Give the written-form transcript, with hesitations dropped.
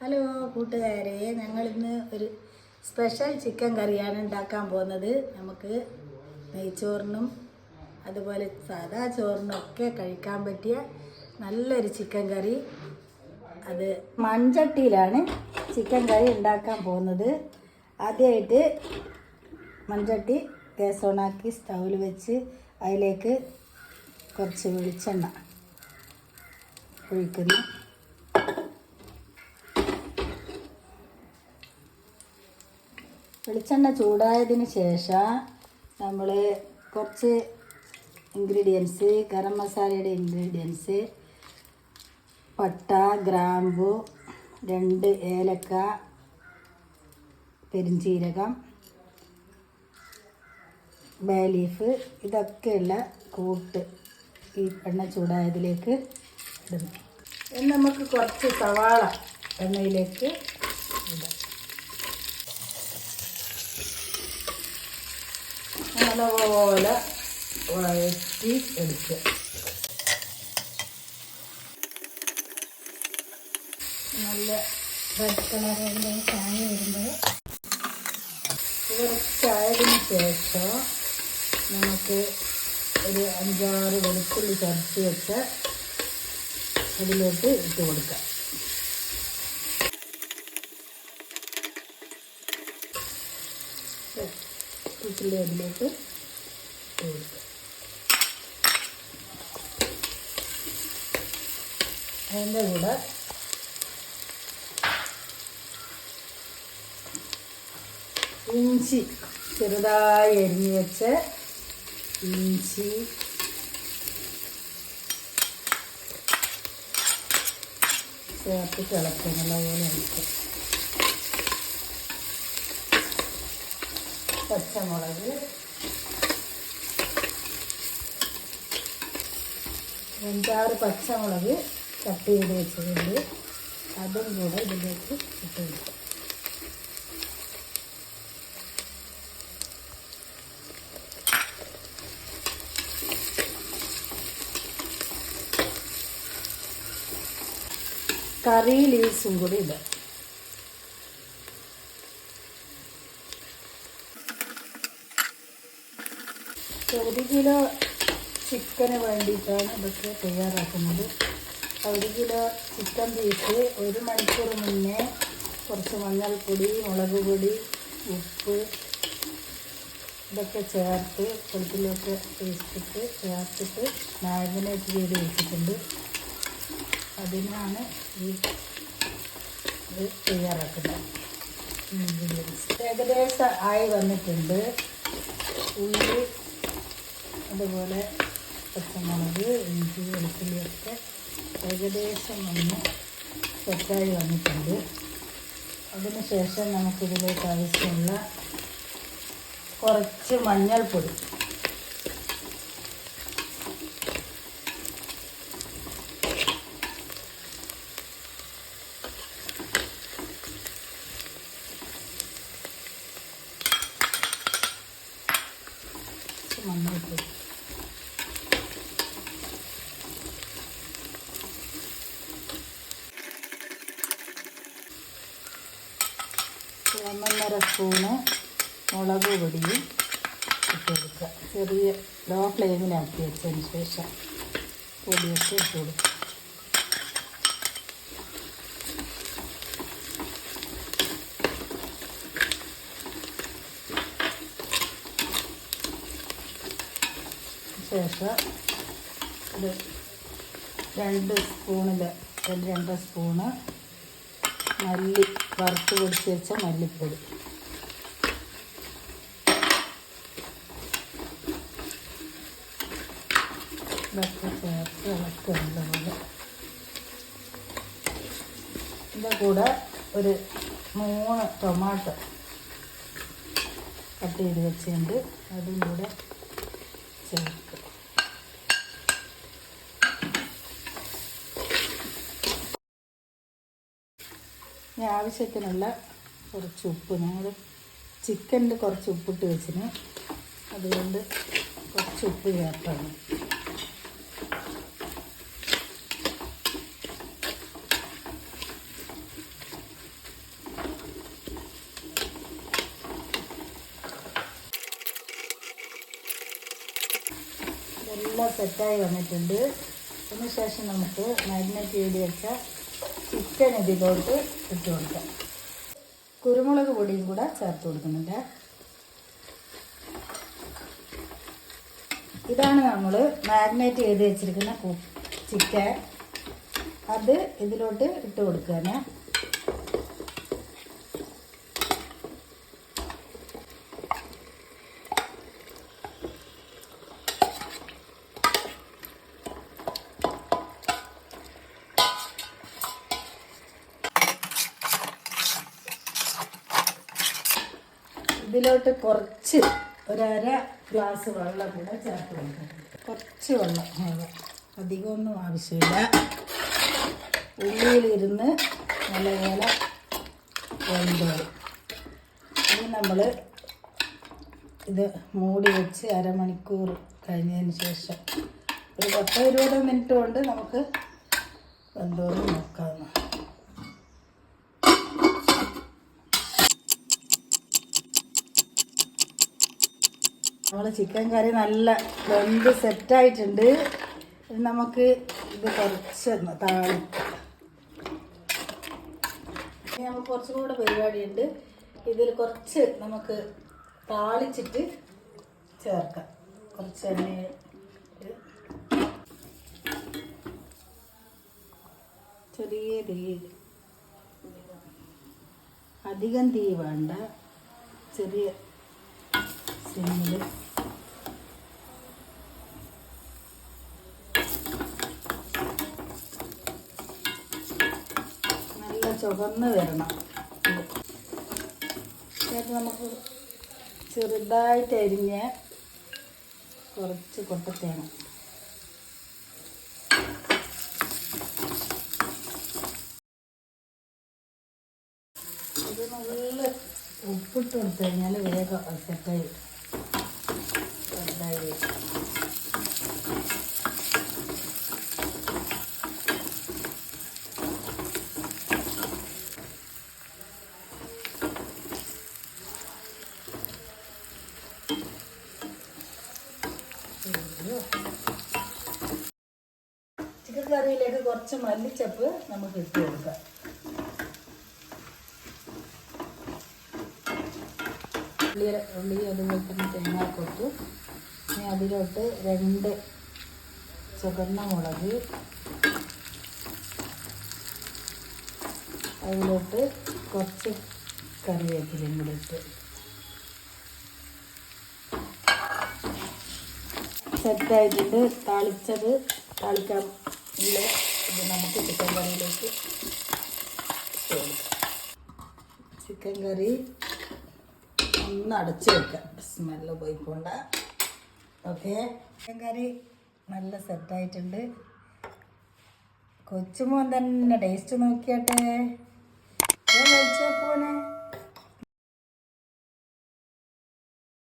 Hello കൂട്ടുകാരെ, ഞങ്ങളിന്ന് ഒരു സ്പെഷ്യൽ ചിക്കൻ കറിയാണ് ഉണ്ടാക്കാൻ പോകുന്നത്. നമുക്ക് നെയ്ച്ചോറിനും അതുപോലെ സാദാ ചോറിനും ഒക്കെ കഴിക്കാൻ പറ്റിയ നല്ലൊരു ചിക്കൻ കറി. അത് മൺചട്ടിയിലാണ് ചിക്കൻ കറി ഉണ്ടാക്കാൻ പോകുന്നത്. ആദ്യമായിട്ട് മൺചട്ടി ഗ്യാസ് ഓണാക്കി സ്റ്റൗവിൽ വെച്ച് അതിലേക്ക് കുറച്ച് വെളിച്ചെണ്ണ ഒഴിക്കുന്നു. വെളിച്ചെണ്ണ ചൂടായതിന് ശേഷം നമ്മൾ കുറച്ച് ഇൻഗ്രീഡിയൻസ്, ഗരം മസാലയുടെ ഇൻഗ്രീഡിയൻസ്, പട്ട, ഗ്രാമ്പു, 2 ഏലക്ക, പെരിഞ്ചീരകം, ബേ ലീഫ്, ഇതൊക്കെയുള്ള കൂട്ട് ഈ എണ്ണ ചൂടായതിലേക്ക് ഇടുന്നു. ഇനി നമുക്ക് കുറച്ച് സവാള എണ്ണയിലേക്ക് ഇടാം. നല്ലപോലെ വഴറ്റി എടുക്കുക. നല്ല റെഡ് കളറിൻ്റെ ചായ വരുമ്പോൾ കുറച്ചായതിന് ശേഷം നമുക്ക് ഒരു 5-6 വെളുത്തുള്ളി ചതച്ച് വെച്ച് അതിലോട്ട് ഇട്ട് കൊടുക്കാം. അതിലേക്ക് ഇട്ട് കൊടുക്കുക. അതിൻ്റെ കൂടെ ഇഞ്ചി, ചെറുതായി അരിഞ്ഞ് വെച്ച് ഇഞ്ചി, ചേർത്ത് തിളക്കുക. നല്ലപോലെ ഇളക്കുക. പച്ചമുളക്, 5-6 പച്ചമുളക് കട്ട് ചെയ്ത് വെച്ചതുണ്ട്, അതും കൂടെ ഇതിലേക്ക് ഇട്ട് കൊടുക്കുക. കറി ലീവ്സും കൂടി ഇടാം. ഒരു കിലോ ചിക്കന് വേണ്ടിയിട്ടാണ് ഇതൊക്കെ തയ്യാറാക്കുന്നത്. 1 കിലോ ചിക്കൻ പീസ് 1 മണിക്കൂർ മുന്നേ കുറച്ച് മഞ്ഞൾപ്പൊടി, മുളക് പൊടി, ഉപ്പ് ഇതൊക്കെ ചേർത്ത് വെളുത്തുള്ളിയൊക്കെ പേസ്റ്റിട്ട് ചേർത്തിട്ട് മാരിനേറ്റ് ചെയ്ത് വെച്ചിട്ടുണ്ട്. അതിനാണ് ഇത് തയ്യാറാക്കുന്നത്. ഏകദേശം ആയി വന്നിട്ടുണ്ട്. ഉള്ളി, അതുപോലെ പച്ചമുളക്, ഇഞ്ചി, വെളുത്തുള്ളിയൊക്കെ ഏകദേശം ഒന്ന് സെറ്റായി വന്നിട്ടുണ്ട്. അതിന് ശേഷം നമുക്കിതിലേക്ക് ആവശ്യമുള്ള കുറച്ച് മഞ്ഞൾപ്പൊടി, മഞ്ഞൾപ്പൊടി, ഒന്നര സ്പൂണ് മുളക് പൊടിയും ഇട്ട് കൊടുക്കുക. ചെറിയ ലോ ഫ്ലെയിമിലാക്കി വെച്ചതിന് ശേഷം പൊടിയൊക്കെ ഇട്ട് കൊടുക്കുക. ശേഷം ഇത് 2 സ്പൂണ് മല്ലി, വറുത്ത് പൊടിച്ച് വെച്ച മല്ലിപ്പൊടി, ഇതൊക്കെ ചേർത്ത് ഇളക്കുന്നത്. ഇതിൻ്റെ കൂടെ ഒരു 3 ടൊമാറ്റോ കട്ട് ചെയ്ത് വെച്ചിട്ടുണ്ട്, അതും കൂടെ ചേർത്ത്. ഇനി ആവശ്യത്തിനുള്ള കുറച്ച് ഉപ്പ്, ഞങ്ങൾ ചിക്കനിൽ കുറച്ച് ഉപ്പിട്ട് വെച്ചിന്, അതുകൊണ്ട് കുറച്ച് ഉപ്പ് ചേർത്താണ്. നല്ല സെറ്റായി വന്നിട്ടുണ്ട്. അതിനുശേഷം നമുക്ക് മാരിനേറ്റ് ചെയ്ത് വെച്ച ചിക്കൻ ഇതിലോട്ട് ഇട്ട് കൊടുക്കാം. കുരുമുളക് പൊടിയും കൂടെ ചേർത്ത് കൊടുക്കുന്നുണ്ട്. ഇതാണ് നമ്മൾ മാരിനേറ്റ് ചെയ്ത് വെച്ചിരിക്കുന്ന ചിക്കൻ. അത് ഇതിലോട്ട് ഇട്ട് കൊടുക്കുകയാണ്. ഇതിലോട്ട് കുറച്ച് ഒരര ഗ്ലാസ് വെള്ളം കൂടെ ചേർത്ത് കൊടുക്കണം. കുറച്ച് വെള്ളം, അധികമൊന്നും ആവശ്യമില്ല. ഉള്ളിയിലിരുന്ന് നല്ലപോലെ വെന്തോളും. ഇനി നമ്മൾ ഇത് മൂടി വെച്ച് അരമണിക്കൂർ കഴിഞ്ഞതിന് ശേഷം ഒരു 10-20 മിനിറ്റ് കൊണ്ട് നമുക്ക് വെന്തോളം നോക്കാവുന്ന. നമ്മൾ ചിക്കൻ കറി നല്ല വെന്ത് സെറ്റായിട്ടുണ്ട്. നമുക്ക് ഇത് കുറച്ച് താളിക്കാം. ഇനി നമുക്ക് കുറച്ചും കൂടെ പരിപാടിയുണ്ട്. ഇതിൽ കുറച്ച് നമുക്ക് താളിച്ചിട്ട് ചേർക്കാം. കുറച്ച് എണ്ണ, ചെറിയ തീ, അധികം തീ വേണ്ട, ചെറിയ സിമ്മിൽ നല്ല ചുവന്ന് വരണം. എന്നിട്ട് നമുക്ക് ചെറുതായിട്ട് അരിഞ്ഞ കുറച്ച് കൊട്ടത്തേങ്ങ, ഇത് നല്ല ഉപ്പിട്ട് കൊടുത്തു കഴിഞ്ഞാൽ വേഗം സെറ്റായി ചെറുതായി വരും. ചിക്കൻ കറിയിലേക്ക് കുറച്ച് മല്ലിച്ചപ്പ് നമുക്ക് ഇട്ട് കൊടുക്കാം. ഉള്ളി അതുപോലെ തന്നെ തേങ്ങാക്കൊത്ത്. ഇനി അതിലോട്ട് 2 ചുവന്ന മുളക്, അതിലോട്ട് കുറച്ച് കറിവേപ്പിലയും കൂടി ഇട്ട് സെറ്റായിട്ടുണ്ട്. താളിക്കാൻ ഉള്ള ഇത് നമുക്ക് ചിക്കൻ കറിയിലേക്ക് ഇട്ട് കൊടുക്കാം. ചിക്കൻ കറി ഒന്ന് അടച്ച് വെക്കാം, സ്മെല്ല് പോയിക്കൊണ്ട. ഓക്കെ, ചിക്കൻ കറി നല്ല സെറ്റായിട്ടുണ്ട്. കൊച്ചുമോൻ തന്നെ ടേസ്റ്റ് നോക്കിയാട്ടെ. കഴിച്ചു നോക്കുവാനെ.